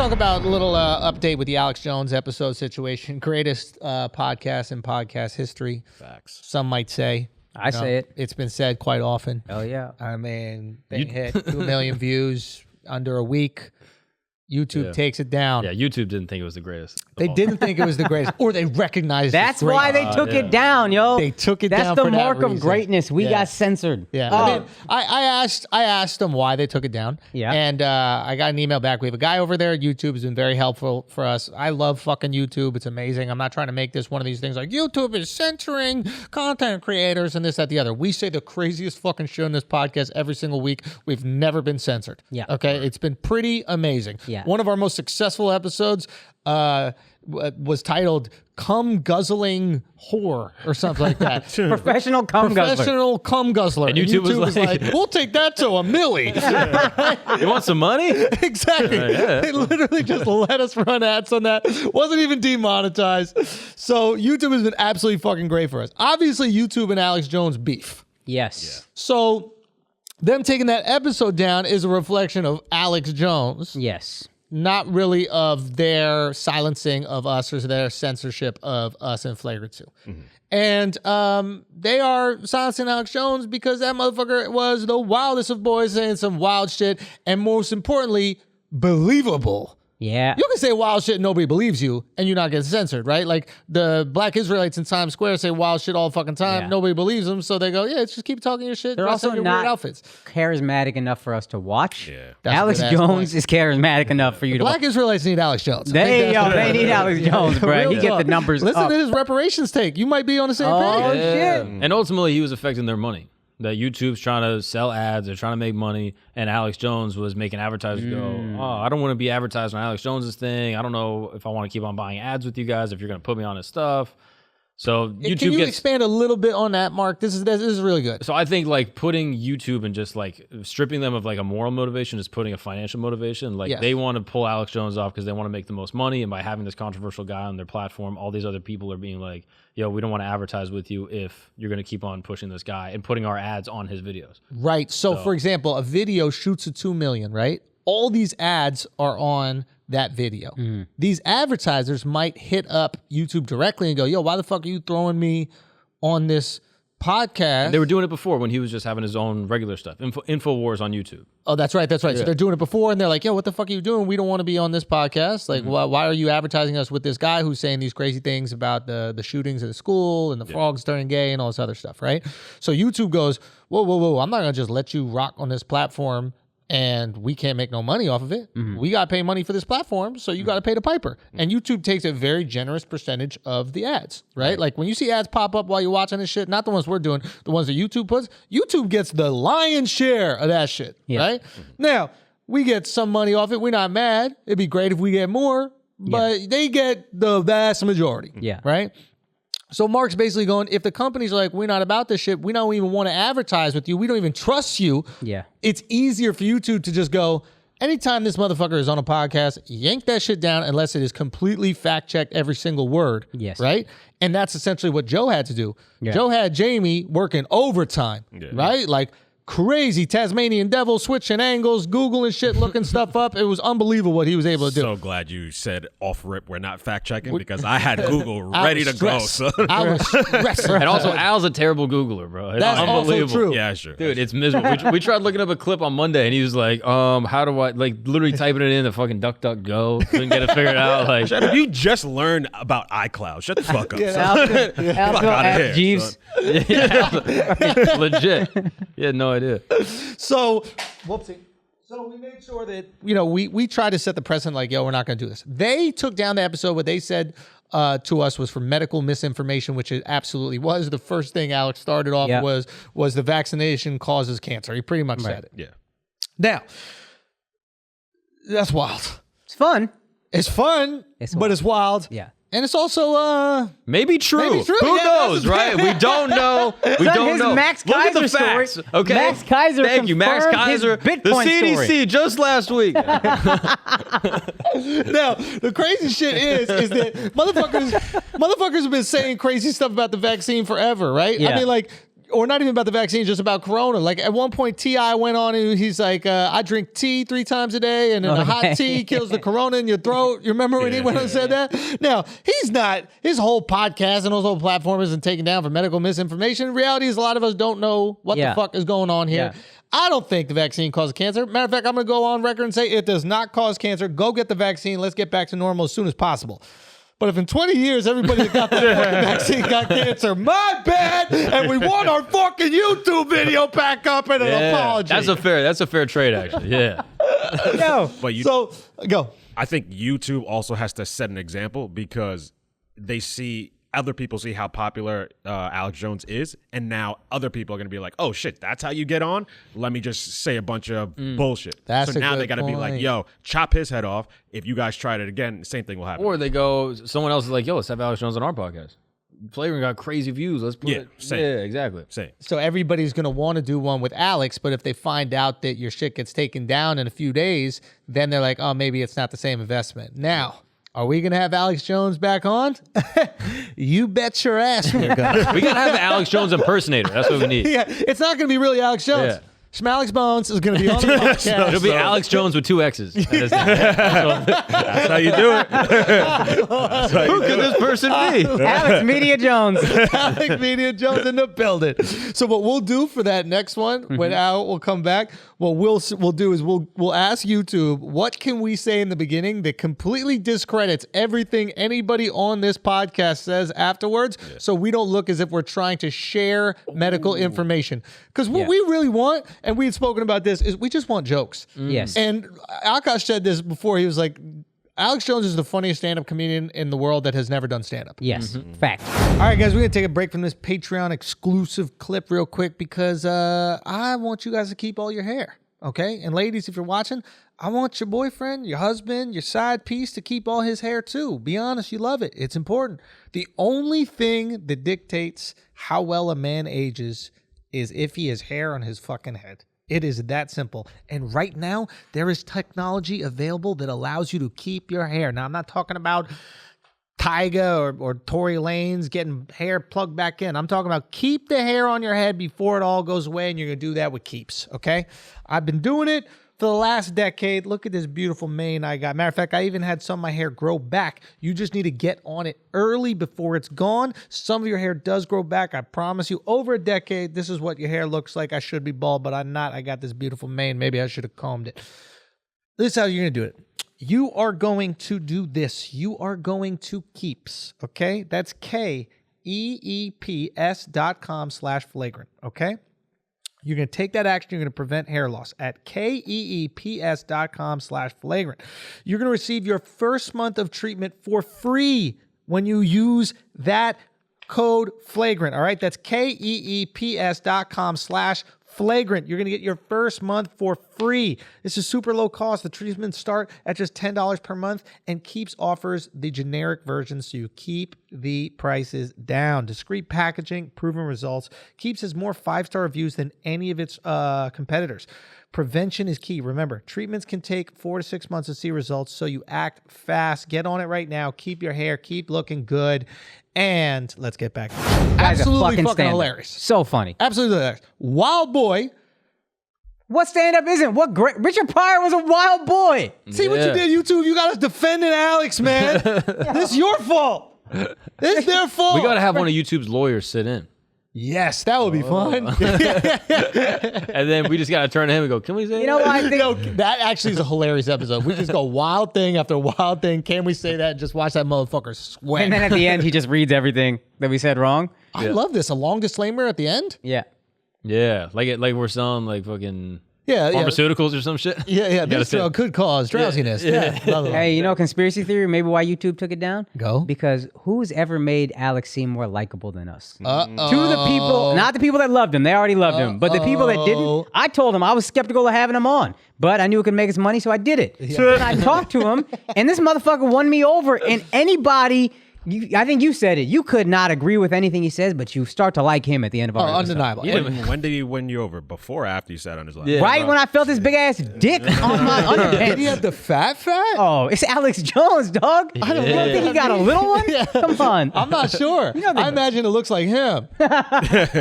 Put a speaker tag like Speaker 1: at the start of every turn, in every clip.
Speaker 1: talk about a little update with the Alex Jones episode situation. Greatest podcast in podcast history.
Speaker 2: Facts.
Speaker 1: Some might say.
Speaker 3: I say it.
Speaker 1: It's been said quite often.
Speaker 3: Oh, yeah.
Speaker 1: I mean, they hit 2 million views under a week. YouTube takes it down.
Speaker 2: Yeah, YouTube didn't think it was the greatest.
Speaker 1: They didn't think it was the greatest, or they recognized
Speaker 3: That's why they took it down, yo.
Speaker 1: They took it
Speaker 3: That's
Speaker 1: down
Speaker 3: the
Speaker 1: for that
Speaker 3: mark of
Speaker 1: reason.
Speaker 3: greatness. We got censored.
Speaker 1: Yeah,
Speaker 3: Oh.
Speaker 1: I mean, I asked them why they took it down.
Speaker 3: Yeah.
Speaker 1: And I got an email back. We have a guy over there at YouTube who's been very helpful for us. I love fucking YouTube. It's amazing. I'm not trying to make this one of these things like YouTube is censoring content creators and this, that, the other. We say the craziest fucking shit in this podcast every single week. We've never been censored.
Speaker 3: Yeah.
Speaker 1: Okay. It's been pretty amazing.
Speaker 3: Yeah.
Speaker 1: One of our most successful episodes was titled "Cum Guzzling Whore" or something like that.
Speaker 3: Professional cum guzzler.
Speaker 1: Professional cum guzzler.
Speaker 2: And YouTube was like,
Speaker 1: we'll take that to a milli.
Speaker 2: You want some money?
Speaker 1: Exactly.
Speaker 2: Yeah.
Speaker 1: They literally just let us run ads on that. Wasn't even demonetized. So YouTube has been absolutely fucking great for us. Obviously, YouTube and Alex Jones beef.
Speaker 3: Yes.
Speaker 1: So them taking that episode down is a reflection of Alex Jones.
Speaker 3: Yes.
Speaker 1: Not really of their silencing of us or their censorship of us in Flagrancy. And they are silencing Alex Jones because that motherfucker was the wildest of boys saying some wild shit and most importantly, believable.
Speaker 3: Yeah.
Speaker 1: You can say wild shit and nobody believes you and you're not getting censored, right? Like the black Israelites in Times Square say wild shit all the fucking time.
Speaker 3: Yeah.
Speaker 1: Nobody believes them. So they go, yeah, just keep talking your shit.
Speaker 3: They're
Speaker 1: dress
Speaker 3: also
Speaker 1: in your
Speaker 3: not
Speaker 1: weird outfits.
Speaker 3: charismatic enough for us to watch.
Speaker 2: Yeah.
Speaker 1: That's a
Speaker 3: Alex
Speaker 1: good ass
Speaker 3: Jones
Speaker 1: point.
Speaker 3: is charismatic enough for you to watch.
Speaker 1: Black Israelites need Alex Jones. I think
Speaker 3: They
Speaker 1: that's what it is.
Speaker 3: need Alex Jones, bro.
Speaker 1: Real
Speaker 3: He get the
Speaker 1: talk.
Speaker 3: numbers
Speaker 1: Listen
Speaker 3: up.
Speaker 1: to his reparations take. You might be on the same
Speaker 3: Oh,
Speaker 1: page.
Speaker 3: shit.
Speaker 2: And ultimately, he was affecting their money. That YouTube's trying to sell ads, they're trying to make money, and Alex Jones was making advertisers go, oh, I don't want to be advertised on Alex Jones's thing. I don't know if I want to keep on buying ads with you guys if you're going to put me on his stuff. So YouTube
Speaker 1: Can you
Speaker 2: gets...
Speaker 1: expand a little bit on that, Mark? This is really good.
Speaker 2: So I think like putting YouTube and just like stripping them of like a moral motivation, just putting a financial motivation. Like they want to pull Alex Jones off because they want to make the most money. And by having this controversial guy on their platform, all these other people are being like, yo, we don't want to advertise with you if you're going to keep on pushing this guy and putting our ads on his videos.
Speaker 1: Right. So for example, a video shoots at 2 million, right? All these ads are on that video. These advertisers might hit up YouTube directly and go, yo, why the fuck are you throwing me on this podcast?
Speaker 2: And they were doing it before when he was just having his own regular stuff. InfoWars on YouTube.
Speaker 1: Oh, that's right. That's right. So they're doing it before and they're like, yo, what the fuck are you doing? We don't want to be on this podcast. Like, why are you advertising us with this guy who's saying these crazy things about the shootings at the school and the frogs turning gay and all this other stuff, right? So YouTube goes, whoa. I'm not going to just let you rock on this platform and we can't make no money off of it. We got to pay money for this platform, so you got to pay the piper. And YouTube takes a very generous percentage of the ads, right? Like when you see ads pop up while you're watching this shit, not the ones we're doing, the ones that YouTube puts, YouTube gets the lion's share of that shit, right? Now, we get some money off it. We're not mad. It'd be great if we get more, but they get the vast majority, right? So Mark's basically going, if the company's like, we're not about this shit, we don't even want to advertise with you, we don't even trust you, it's easier for YouTube to just go, anytime this motherfucker is on a podcast, yank that shit down unless it is completely fact-checked every single word, right? And that's essentially what Joe had to do. Joe had Jamie working overtime, right? Like, crazy Tasmanian devil switching angles, Googling shit, looking stuff up. It was unbelievable what he was able to do.
Speaker 4: So glad you said off rip we're not fact checking because I had Google ready to go. So.
Speaker 1: I was stressing.
Speaker 2: And also, Al's a terrible Googler, bro. It's
Speaker 1: That's
Speaker 2: unbelievable.
Speaker 1: also true.
Speaker 4: Yeah, sure.
Speaker 2: Dude, it's miserable. We tried looking up a clip on Monday, and he was like, how do I, like, literally typing it in the fucking DuckDuckGo. Couldn't get it figured out. Like,
Speaker 4: Shut up. You just learned about iCloud. Shut the fuck up.
Speaker 3: Alpha
Speaker 4: outta here,
Speaker 3: Jeeves.
Speaker 2: legit. You had no idea.
Speaker 1: So, whoopsie. So we made sure that, we tried to set the precedent like, yo, we're not going to do this. They took down the episode. What they said to us was for medical misinformation, which it absolutely was. The first thing Alex started off was the vaccination causes cancer. He pretty much said it.
Speaker 4: Yeah.
Speaker 1: Now, that's wild.
Speaker 3: It's fun.
Speaker 1: It's fun, but it's wild.
Speaker 3: Yeah.
Speaker 1: And it's also
Speaker 2: maybe true.
Speaker 1: Maybe true.
Speaker 2: Who
Speaker 1: Yeah,
Speaker 2: knows,
Speaker 1: that's-
Speaker 2: right? We don't know. We don't know.
Speaker 3: Max
Speaker 2: Look at the
Speaker 3: Kaiser story.
Speaker 2: facts. Okay.
Speaker 3: Max Kaiser
Speaker 2: Thank you, Max
Speaker 3: confirmed his
Speaker 2: Kaiser.
Speaker 3: Bitcoin
Speaker 2: the CDC
Speaker 3: story.
Speaker 2: just last week.
Speaker 1: now the crazy shit is that motherfuckers have been saying crazy stuff about the vaccine forever, right?
Speaker 3: Yeah.
Speaker 1: I mean, like, or not even about the vaccine, just about Corona. Like at one point, T.I. went on and he's like, I drink tea 3 times a day, and then a hot tea kills the Corona in your throat. You remember when he went on and said that? Now, he's not, his whole podcast and his whole platform isn't taken down for medical misinformation. In reality is a lot of us don't know what the fuck is going on here.
Speaker 3: Yeah.
Speaker 1: I don't think the vaccine causes cancer. Matter of fact, I'm going to go on record and say it does not cause cancer. Go get the vaccine. Let's get back to normal as soon as possible. But if in 20 years everybody that got the fucking vaccine got cancer, my bad, and we want our fucking YouTube video back up and an apology.
Speaker 2: That's a fair trade, actually. Yeah.
Speaker 4: But
Speaker 1: So go.
Speaker 4: I think YouTube also has to set an example because other people see how popular Alex Jones is, and now other people are going to be like, oh shit, that's how you get on? Let me just say a bunch of bullshit.
Speaker 1: That's
Speaker 4: so
Speaker 1: a
Speaker 4: now
Speaker 1: good
Speaker 4: they got to be like,
Speaker 1: point.
Speaker 4: yo, chop his head off. If you guys tried it again, the same thing will happen.
Speaker 2: Or they go, someone else is like, yo, let's have Alex Jones on our podcast. Flagrant got crazy views. Let's put it.
Speaker 4: Same.
Speaker 2: Yeah, exactly.
Speaker 4: Same.
Speaker 1: So everybody's going to want to do one with Alex, but if they find out that your shit gets taken down in a few days, then they're like, oh, maybe it's not the same investment. Now, are we going to have Alex Jones back on? You bet your ass we're going to.
Speaker 2: We got to have the Alex Jones impersonator. That's what we need.
Speaker 1: Yeah, it's not going to be really Alex Jones.
Speaker 2: Yeah.
Speaker 1: Schmallex Bones is going to be on the podcast.
Speaker 2: It'll be Alex Jones with 2 X's.
Speaker 4: That's how you do it.
Speaker 2: Who could this person be?
Speaker 3: AlexxMedia Jones.
Speaker 1: AlexxMedia Jones in the building. So what we'll do for that next one, when Al will come back, what we'll do is we'll ask YouTube, what can we say in the beginning that completely discredits everything anybody on this podcast says afterwards, so we don't look as if we're trying to share medical information. Because what we really want, and we had spoken about this, is we just want jokes.
Speaker 3: Yes.
Speaker 1: And Akaash said this before. He was like, Alex Jones is the funniest stand-up comedian in the world that has never done stand-up.
Speaker 3: Yes. Fact.
Speaker 1: All right, guys, we're going to take a break from this Patreon exclusive clip real quick because I want you guys to keep all your hair, okay? And ladies, if you're watching, I want your boyfriend, your husband, your side piece to keep all his hair too. Be honest, you love it. It's important. The only thing that dictates how well a man ages is if he has hair on his fucking head. It is that simple. And right now, there is technology available that allows you to keep your hair. Now, I'm not talking about Tyga or Tory Lanez getting hair plugged back in. I'm talking about keep the hair on your head before it all goes away, and you're going to do that with Keeps, okay? I've been doing it for the last decade. Look at this beautiful mane I got. Matter of fact, I even had some of my hair grow back. You just need to get on it early before it's gone. Some of your hair does grow back. I promise you, over a decade, this is what your hair looks like. I should be bald, but I'm not. I got this beautiful mane. Maybe I should have combed it. This is how you're going to do it. You are going to do this. You are going to Keeps, okay? That's KEEPS.com/flagrant, okay? You're going to take that action. You're going to prevent hair loss at KEEPS.com/flagrant. You're going to receive your first month of treatment for free when you use that code flagrant. All right. That's KEEPS.com/flagrant. You're going to get your first month for free. This is super low cost. The treatments start at just $10 per month, and Keeps offers the generic version, so you keep the prices down. Discreet packaging, proven results. Keeps has more 5-star reviews than any of its competitors. Prevention is key. Remember, treatments can take 4 to 6 months to see results, so you act fast. Get on it right now. Keep your hair. Keep looking good. And let's get back. Absolutely fucking hilarious.
Speaker 3: So funny.
Speaker 1: Absolutely hilarious. Wild Boy.
Speaker 3: What stand-up isn't? What great? Richard Pryor was a wild boy.
Speaker 1: See what you did, YouTube? You got us defending Alex, man. This is your fault. This is their fault.
Speaker 2: We got to have one of YouTube's lawyers sit in.
Speaker 1: Yes, that would be fun.
Speaker 2: And then we just got to turn to him and go, can we say
Speaker 3: You know what I think?
Speaker 1: That actually is a hilarious episode. We just go wild thing after wild thing. Can we say that and just watch that motherfucker sweat?
Speaker 3: And then at the end, he just reads everything that we said wrong.
Speaker 1: I love this. A long disclaimer at the end?
Speaker 3: Yeah.
Speaker 2: Yeah, like we're selling like fucking
Speaker 1: Yeah.
Speaker 2: pharmaceuticals or some shit.
Speaker 1: Yeah. This could cause drowsiness. Yeah. Love it.
Speaker 3: Hey, you know, conspiracy theory, maybe why YouTube took it down?
Speaker 1: Go.
Speaker 3: Because who's ever made Alex seem more likable than us?
Speaker 1: Uh-oh.
Speaker 3: To the people, not the people that loved him, they already loved him, but the people that didn't, I told him I was skeptical of having him on, but I knew it could make us money, so I did it. So then I talked to him, and this motherfucker won me over, and anybody I think you said it. You could not agree with anything he says, but you start to like him at the end of our episode.
Speaker 1: Undeniable.
Speaker 4: When did he win you over? Before or after you sat on his lap?
Speaker 2: Yeah.
Speaker 3: Right when I felt his big ass dick on my underpants.
Speaker 1: Did he have the fat?
Speaker 3: Oh, it's Alex Jones, dog. I don't think he got a little one. Come on.
Speaker 1: I'm not sure. I imagine it looks like him.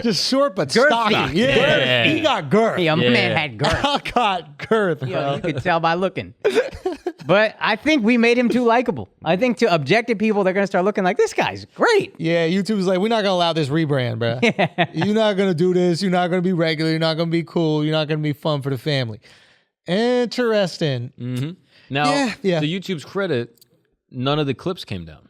Speaker 1: Just short but stocky. Yeah. He got girth.
Speaker 3: Yeah, man had girth.
Speaker 1: I got girth, bro.
Speaker 3: Yo, you could tell by looking. But I think we made him too likable. I think to objective people, they're going to start looking like, this guy's great.
Speaker 1: Yeah, YouTube's like, we're not going to allow this rebrand, bro. You're not going to do this. You're not going to be regular. You're not going to be cool. You're not going to be fun for the family. Interesting.
Speaker 2: Mm-hmm. Now, to YouTube's credit, none of the clips came down.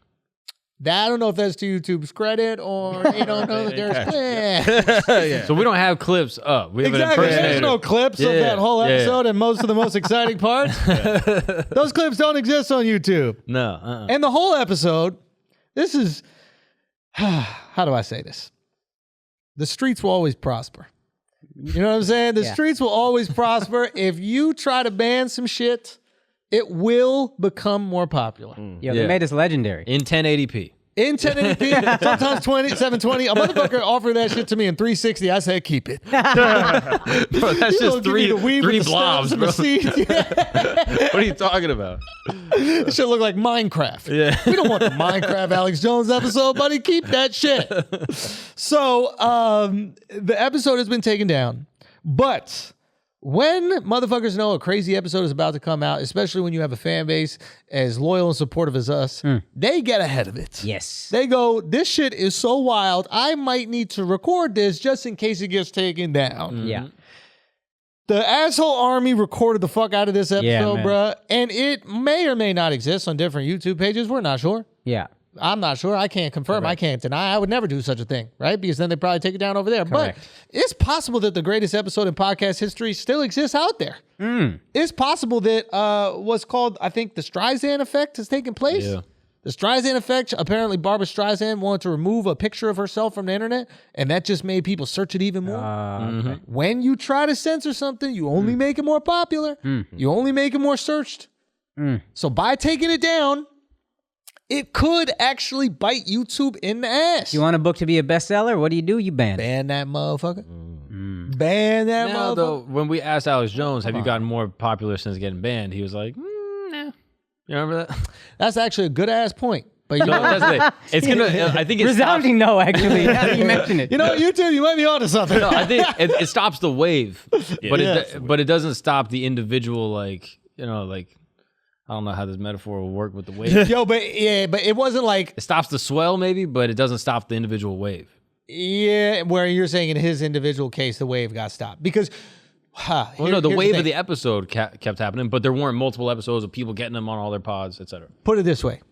Speaker 1: I don't know if that's to YouTube's credit or they don't know that there's
Speaker 2: So we don't have clips up. We have an impersonator.
Speaker 1: There's no clips of that whole episode and most of the most exciting parts. Those clips don't exist on YouTube.
Speaker 2: No.
Speaker 1: And the whole episode, this is, how do I say this? The streets will always prosper. You know what I'm saying? The streets will always prosper. If you try to ban some shit, it will become more popular.
Speaker 3: Yo, they made us legendary.
Speaker 2: In 1080p.
Speaker 1: In 1080p, sometimes 720. A motherfucker offered that shit to me in 360. I said, keep it.
Speaker 2: Bro, that's just three blobs, bro. What are you talking about?
Speaker 1: This shit look like Minecraft.
Speaker 2: Yeah.
Speaker 1: We don't want the Minecraft Alex Jones episode, buddy. Keep that shit. So, the episode has been taken down, but when motherfuckers know a crazy episode is about to come out, especially when you have a fan base as loyal and supportive as us, they get ahead of it.
Speaker 3: Yes.
Speaker 1: They go, this shit is so wild, I might need to record this just in case it gets taken down.
Speaker 3: Yeah.
Speaker 1: The asshole army recorded the fuck out of this episode, bruh. And it may or may not exist on different YouTube pages. We're not sure.
Speaker 3: Yeah.
Speaker 1: I'm not sure. I can't confirm. I can't deny. I would never do such a thing, right? Because then they'd probably take it down over there.
Speaker 3: Correct.
Speaker 1: But it's possible that the greatest episode in podcast history still exists out there. It's possible that what's called, I think, the Streisand effect has taken place.
Speaker 2: Yeah.
Speaker 1: The Streisand effect, apparently Barbara Streisand wanted to remove a picture of herself from the internet, and that just made people search it even more.
Speaker 3: Okay.
Speaker 1: When you try to censor something, you only make it more popular. You only make it more searched. So by taking it down, it could actually bite YouTube in the ass.
Speaker 3: You want a book to be a bestseller? What do? You ban it.
Speaker 1: Ban that motherfucker. Ban that
Speaker 2: Now,
Speaker 1: motherfucker.
Speaker 2: though, when we asked Alex Jones, have you gotten more popular since getting banned? He was like, nah. You remember that?
Speaker 1: That's actually a good ass point. But you know,
Speaker 2: it's gonna. I think it's
Speaker 3: resounding no. Actually, now that you mention it.
Speaker 1: you know, YouTube, you might be onto something.
Speaker 2: No, I think it stops the wave, but it doesn't stop the individual. Like I don't know how this metaphor will work with the wave.
Speaker 1: Yo, but it wasn't like
Speaker 2: It stops the swell, maybe, but it doesn't stop the individual wave.
Speaker 1: yeah, where you're saying in his individual case the wave got stopped because.
Speaker 2: The wave of the episode kept happening, but there weren't multiple episodes of people getting them on all their pods, etc.
Speaker 1: Put it this way.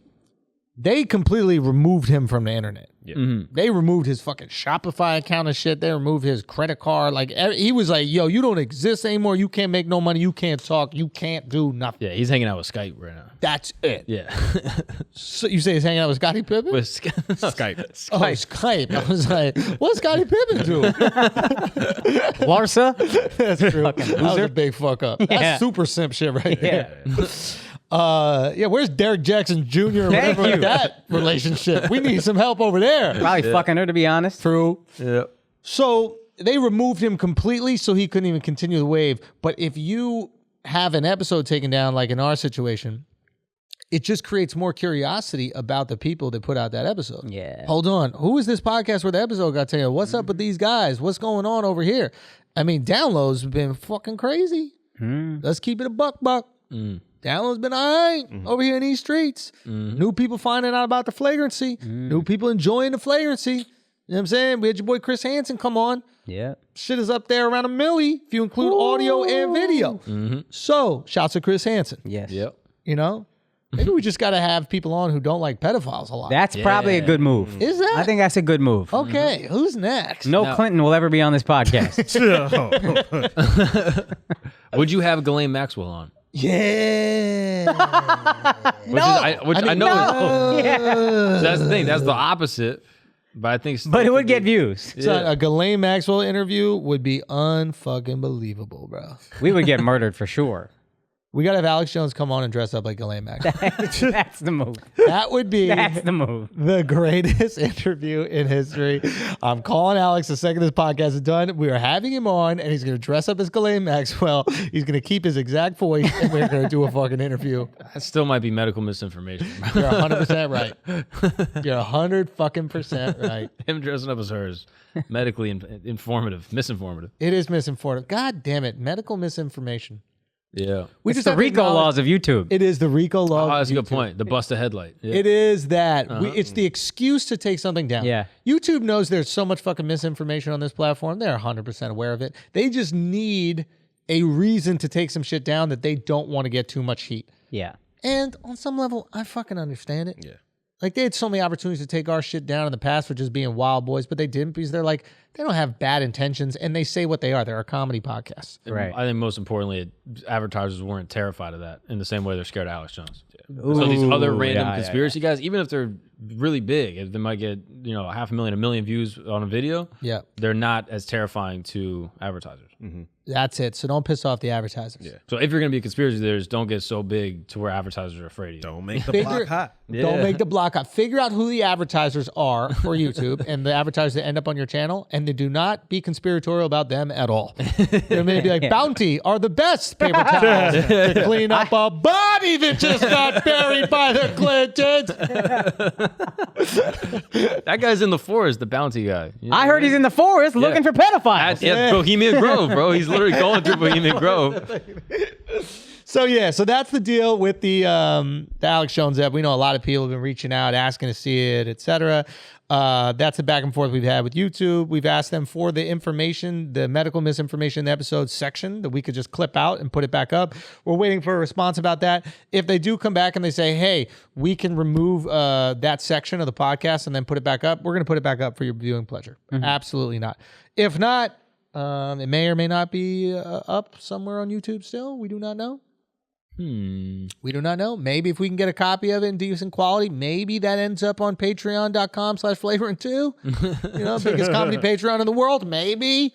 Speaker 1: They completely removed him from the internet. They removed his fucking Shopify account and shit. They removed his credit card. Like he was like, yo, you don't exist anymore. You can't make no money. You can't talk. You can't do nothing.
Speaker 2: Yeah, he's hanging out with Skype right now.
Speaker 1: That's it.
Speaker 2: Yeah.
Speaker 1: So you say he's hanging out with Scottie Pippen?
Speaker 2: With
Speaker 4: Skype.
Speaker 1: Oh, Skype. I was like, what's Scottie Pippen do?
Speaker 3: Larsa?
Speaker 1: That's true. That was a big fuck up. That's super simp shit right there. Where's Derek Jackson Jr. or whatever with that relationship? We need some help over there.
Speaker 3: Probably fucking her, to be honest.
Speaker 1: True.
Speaker 2: Yeah.
Speaker 1: So they removed him completely so he couldn't even continue the wave. But if you have an episode taken down, like in our situation, it just creates more curiosity about the people that put out that episode.
Speaker 3: Yeah.
Speaker 1: Hold on. Who is this podcast where the episode got taken? What's up with these guys? What's going on over here? I mean, downloads have been fucking crazy. Let's keep it a buck. Downloads been all right over here in these streets. New people finding out about the flagrancy. New people enjoying the flagrancy. You know what I'm saying? We had your boy Chris Hansen come on.
Speaker 3: Yeah.
Speaker 1: Shit is up there around $1 million if you include audio and video. So, shouts to Chris Hansen.
Speaker 3: Yes.
Speaker 2: Yep.
Speaker 1: You know? Maybe we just got to have people on who don't like pedophiles a lot.
Speaker 3: That's probably a good move.
Speaker 1: Is that?
Speaker 3: I think that's a good move.
Speaker 1: Okay, who's next?
Speaker 3: No Clinton will ever be on this podcast.
Speaker 2: Would you have Ghislaine Maxwell on?
Speaker 1: Yeah.
Speaker 2: I know.
Speaker 3: Yeah.
Speaker 2: So that's the thing. That's the opposite. But I think.
Speaker 3: But it would get views.
Speaker 1: So a Ghislaine Maxwell interview would be unfucking believable, bro.
Speaker 3: We would get murdered for sure.
Speaker 1: We got to have Alex Jones come on and dress up like Ghislaine Maxwell.
Speaker 3: That's the move.
Speaker 1: That would be
Speaker 3: That's the move.
Speaker 1: the greatest interview in history. I'm calling Alex the second this podcast is done. We are having him on, and he's going to dress up as Ghislaine Maxwell. He's going to keep his exact voice, and we're going to do a fucking interview.
Speaker 2: That still might be medical misinformation.
Speaker 1: You're 100% right. You're 100% right.
Speaker 2: Him dressing up as her is medically informative, misinformative.
Speaker 1: It is misinformative. God damn it. Medical misinformation.
Speaker 2: Yeah.
Speaker 3: It's the RICO laws of YouTube.
Speaker 1: It is the RICO law.
Speaker 2: Oh, that's
Speaker 1: of
Speaker 2: a good
Speaker 1: YouTube.
Speaker 2: point. The bust a headlight. Yeah.
Speaker 1: It is that. It's the excuse to take something down.
Speaker 3: Yeah.
Speaker 1: YouTube knows there's so much fucking misinformation on this platform. They're 100% aware of it. They just need a reason to take some shit down that they don't want to get too much heat.
Speaker 3: Yeah.
Speaker 1: And on some level, I fucking understand it.
Speaker 4: Yeah.
Speaker 1: Like, they had so many opportunities to take our shit down in the past for just being wild boys, but they didn't because they're like, they don't have bad intentions, and they say what they are. They're a comedy podcast.
Speaker 3: Right.
Speaker 2: I think most importantly, advertisers weren't terrified of that in the same way they're scared of Alex Jones.
Speaker 3: Ooh,
Speaker 2: So these other random
Speaker 3: yeah,
Speaker 2: conspiracy guys, even if they're really big, if they might get 500,000, 1 million views on a video,
Speaker 1: Yeah.
Speaker 2: they're not as terrifying to advertisers.
Speaker 1: That's it. So don't piss off the advertisers.
Speaker 2: Yeah. So if you're going to be a conspiracy theorist, don't get so big to where advertisers are afraid of you.
Speaker 4: Don't make the block hot.
Speaker 1: Don't make the block hot. Figure out who the advertisers are for YouTube and the advertisers that end up on your channel, and do not be conspiratorial about them at all. They may be like, Bounty are the best paper towels to clean up a body that just got buried by the Clintons.
Speaker 2: That guy's in the forest, the bounty guy. You know
Speaker 3: I
Speaker 2: what
Speaker 3: heard he's in the forest looking for pedophiles.
Speaker 2: At Bohemian Grove, bro. He's literally going through Bohemian Grove.
Speaker 1: So that's the deal with the Alex Jones app. We know a lot of people have been reaching out, asking to see it, etc. That's the back and forth we've had with YouTube. We've asked them for the information, the medical misinformation in the episode section that we could just clip out and put it back up. We're waiting for a response about that. If they do come back and they say, hey, we can remove that section of the podcast and then put it back up, we're going to put it back up for your viewing pleasure. Absolutely not. If not, it may or may not be up somewhere on YouTube still. We do not know. We do not know. Maybe if we can get a copy of it in decent quality, maybe that ends up on patreon.com/flagrant2. Biggest comedy Patreon in the world. Maybe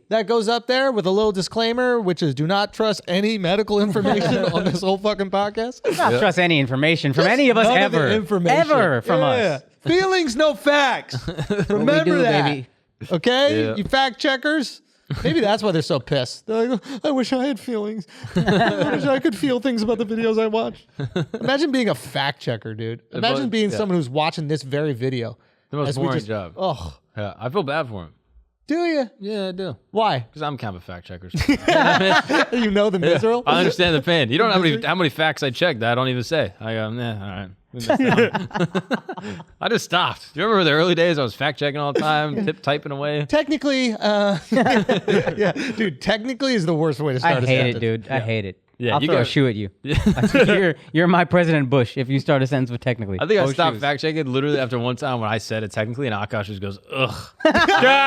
Speaker 1: that goes up there with a little disclaimer, which is do not trust any medical information on this whole fucking podcast.
Speaker 3: Do not trust any information from any of us
Speaker 1: None of the
Speaker 3: ever.
Speaker 1: information.
Speaker 3: Ever from us.
Speaker 1: Feelings, no facts. Remember
Speaker 3: do,
Speaker 1: that.
Speaker 3: baby.
Speaker 1: Okay?
Speaker 2: Yeah.
Speaker 1: You fact checkers. Maybe that's why they're so pissed. They're like, I wish I had feelings. I wish I could feel things about the videos I watch. Imagine being a fact checker, dude. Imagine being someone who's watching this very video.
Speaker 2: The most boring job.
Speaker 1: Oh,
Speaker 2: Yeah, I feel bad for him.
Speaker 1: do you?
Speaker 2: Yeah, I do.
Speaker 1: Why?
Speaker 2: Because I'm kind of a fact checker.
Speaker 1: You know the miserable?
Speaker 2: I understand the pain. You don't know how many facts I checked that I don't even say. I go, nah, all right. We missed out. I just stopped. Do you remember the early days? I was fact checking all the time, typing away.
Speaker 1: Technically, yeah, dude. Technically is the worst way to start.
Speaker 3: I
Speaker 1: a
Speaker 3: hate
Speaker 1: sentence.
Speaker 3: it, dude. I hate it.
Speaker 2: Yeah,
Speaker 3: I'll
Speaker 2: you
Speaker 3: throw a
Speaker 2: got-
Speaker 3: shoe at you. You're my President Bush if you start a sentence with technically.
Speaker 2: I think I
Speaker 3: Oh,
Speaker 2: stopped
Speaker 3: shoes.
Speaker 2: fact checking literally after one time when I said it technically, and Akaash just goes, ugh.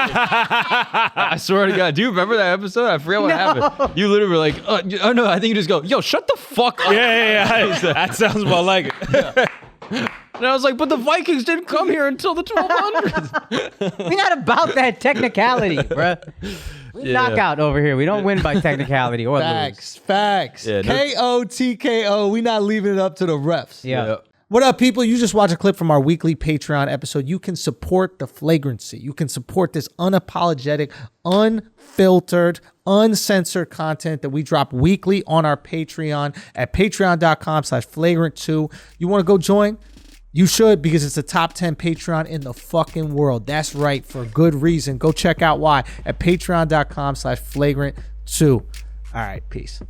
Speaker 2: I swear to God. Do you remember that episode? I forget what happened. You literally were like, oh no, I think you just go, yo, shut the fuck up.
Speaker 4: Yeah. That sounds more like it.
Speaker 2: And I was like, but the Vikings didn't come here until the 1200s.
Speaker 3: We're not about that technicality, bruh. We knock out over here. We don't win by technicality or lose.
Speaker 1: Facts.
Speaker 2: Yeah, no-
Speaker 1: KOTKO. We not leaving it up to the refs.
Speaker 3: Yeah.
Speaker 1: What up, people? You just watched a clip from our weekly Patreon episode. You can support the Flagrancy. You can support this unapologetic, unfiltered, uncensored content that we drop weekly on our Patreon at patreon.com/flagrant2. You want to go join? You should, because it's the top 10 Patreon in the fucking world. That's right, for good reason. Go check out why at patreon.com/flagrant2. All right, peace.